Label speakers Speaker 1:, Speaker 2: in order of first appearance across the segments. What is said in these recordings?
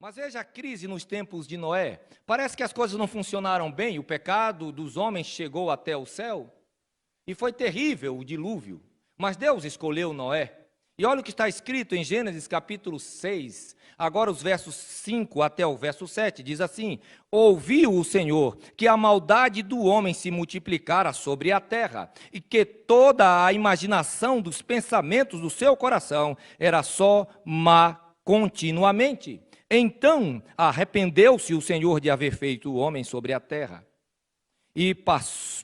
Speaker 1: Mas veja a crise nos tempos de Noé. Parece que as coisas não funcionaram bem, o pecado dos homens chegou até o céu. E foi terrível o dilúvio. Mas Deus escolheu Noé. E olha o que está escrito em Gênesis capítulo 6, agora os versos 5 até o verso 7, diz assim: Ouviu o Senhor que a maldade do homem se multiplicara sobre a terra, e que toda a imaginação dos pensamentos do seu coração era só má continuamente. Então arrependeu-se o Senhor de haver feito o homem sobre a terra. E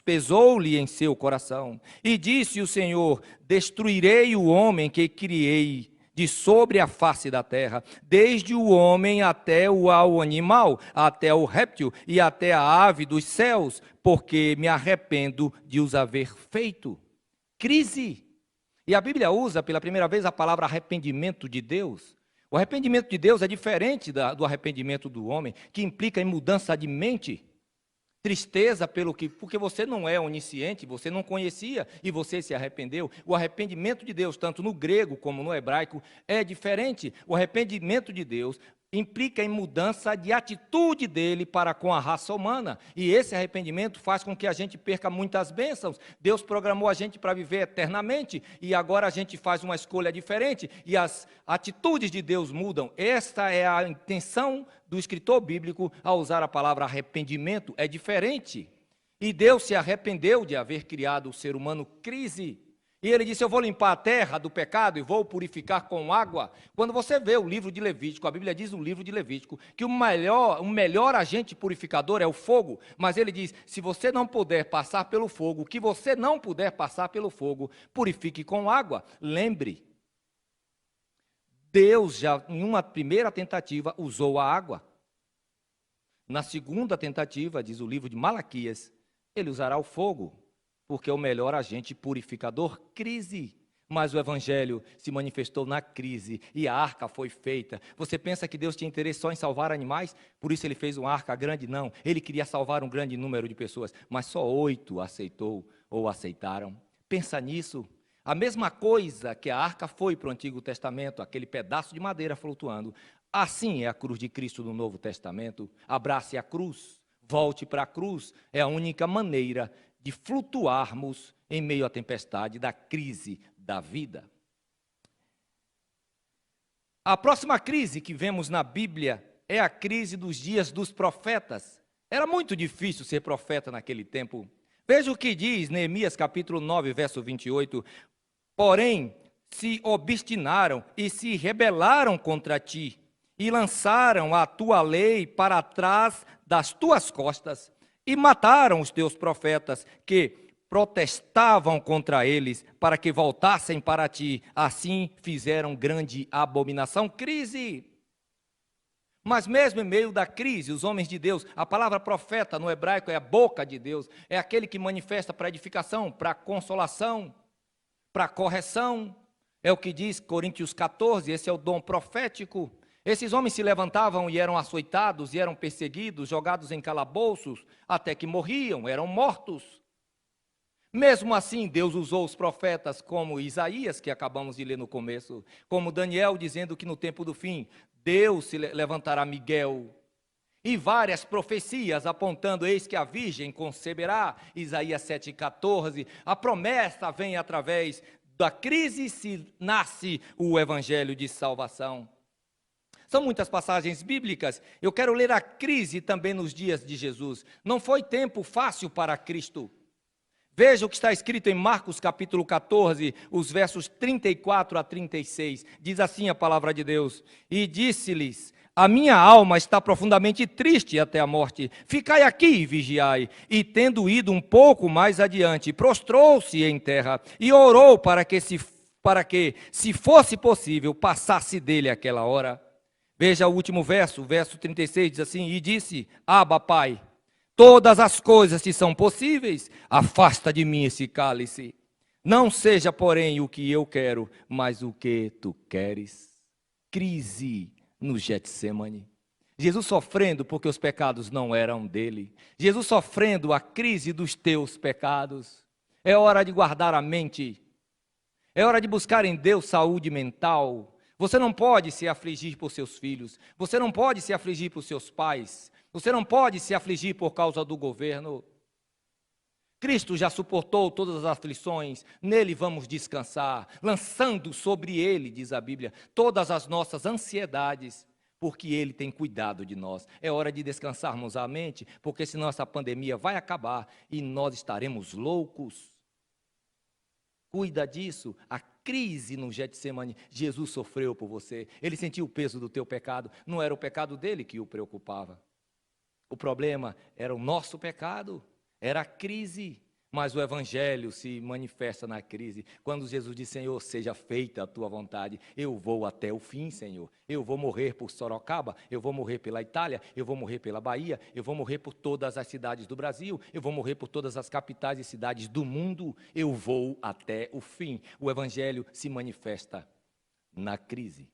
Speaker 1: pesou-lhe em seu coração. E disse o Senhor: Destruirei o homem que criei de sobre a face da terra, desde o homem até o animal, até o réptil e até a ave dos céus, porque me arrependo de os haver feito. Crise. E a Bíblia usa pela primeira vez a palavra arrependimento de Deus. O arrependimento de Deus é diferente do arrependimento do homem, que implica em mudança de mente. Tristeza porque você não é onisciente, você não conhecia e você se arrependeu. O arrependimento de Deus, tanto no grego como no hebraico, é diferente. O arrependimento de Deus implica em mudança de atitude dele para com a raça humana. E esse arrependimento faz com que a gente perca muitas bênçãos. Deus programou a gente para viver eternamente e agora a gente faz uma escolha diferente e as atitudes de Deus mudam. Esta é a intenção do escritor bíblico ao usar a palavra arrependimento. É diferente. E Deus se arrependeu de haver criado o ser humano crise. E ele disse: eu vou limpar a terra do pecado e vou purificar com água. Quando você vê o livro de Levítico, a Bíblia diz no livro de Levítico que o melhor agente purificador é o fogo. Mas ele diz: se você não puder passar pelo fogo, que você não puder passar pelo fogo, purifique com água. Lembre, Deus já em uma primeira tentativa usou a água. Na segunda tentativa, diz o livro de Malaquias, ele usará o fogo, porque é o melhor agente purificador. Crise. Mas o evangelho se manifestou na crise e a arca foi feita. Você pensa que Deus tinha interesse só em salvar animais? Por isso ele fez uma arca grande? Não. Ele queria salvar um grande número de pessoas, mas só 8 aceitou ou aceitaram. Pensa nisso. A mesma coisa que a arca foi para o Antigo Testamento, aquele pedaço de madeira flutuando, assim é a cruz de Cristo no Novo Testamento. Abrace a cruz, volte para a cruz, é a única maneira de flutuarmos em meio à tempestade da crise da vida. A próxima crise que vemos na Bíblia é a crise dos dias dos profetas. Era muito difícil ser profeta naquele tempo. Veja o que diz Neemias capítulo 9, verso 28. Porém, se obstinaram e se rebelaram contra ti, e lançaram a tua lei para trás das tuas costas, e mataram os teus profetas, que protestavam contra eles, para que voltassem para ti. Assim fizeram grande abominação. Crise. Mas mesmo em meio da crise, os homens de Deus, a palavra profeta no hebraico é a boca de Deus, é aquele que manifesta para edificação, para consolação, para correção. É o que diz Coríntios 14, esse é o dom profético. Esses homens se levantavam e eram açoitados, e eram perseguidos, jogados em calabouços, até que morriam, eram mortos. Mesmo assim, Deus usou os profetas como Isaías, que acabamos de ler no começo, como Daniel, dizendo que no tempo do fim, Deus se levantará Miguel. E várias profecias apontando: eis que a virgem conceberá, Isaías 7,14. A promessa vem através da crise, se nasce o evangelho de salvação. São muitas passagens bíblicas. Eu quero ler a crise também nos dias de Jesus. Não foi tempo fácil para Cristo. Veja o que está escrito em Marcos capítulo 14, os versos 34 a 36. Diz assim a palavra de Deus: E disse-lhes: a minha alma está profundamente triste até a morte. Ficai aqui e vigiai. E tendo ido um pouco mais adiante, prostrou-se em terra e orou para que, se fosse possível, passasse dele aquela hora. Veja o último verso, o verso 36, diz assim: E disse: Abba, Pai, todas as coisas te são possíveis, afasta de mim esse cálice. Não seja, porém, o que eu quero, mas o que tu queres. Crise no Getsemane. Jesus sofrendo porque os pecados não eram dele. Jesus sofrendo a crise dos teus pecados. É hora de guardar a mente. É hora de buscar em Deus saúde mental. Você não pode se afligir por seus filhos, você não pode se afligir por seus pais, você não pode se afligir por causa do governo. Cristo já suportou todas as aflições, nele vamos descansar, lançando sobre ele, diz a Bíblia, todas as nossas ansiedades, porque ele tem cuidado de nós. É hora de descansarmos a mente, porque senão essa pandemia vai acabar e nós estaremos loucos. Cuida disso. A crise no Getsemane, Jesus sofreu por você, ele sentiu o peso do teu pecado, não era o pecado dele que o preocupava. O problema era o nosso pecado. Era a crise, mas o evangelho se manifesta na crise. Quando Jesus diz, Senhor, seja feita a tua vontade, eu vou até o fim, Senhor. Eu vou morrer por Sorocaba, eu vou morrer pela Itália, eu vou morrer pela Bahia, eu vou morrer por todas as cidades do Brasil, eu vou morrer por todas as capitais e cidades do mundo, eu vou até o fim. O evangelho se manifesta na crise.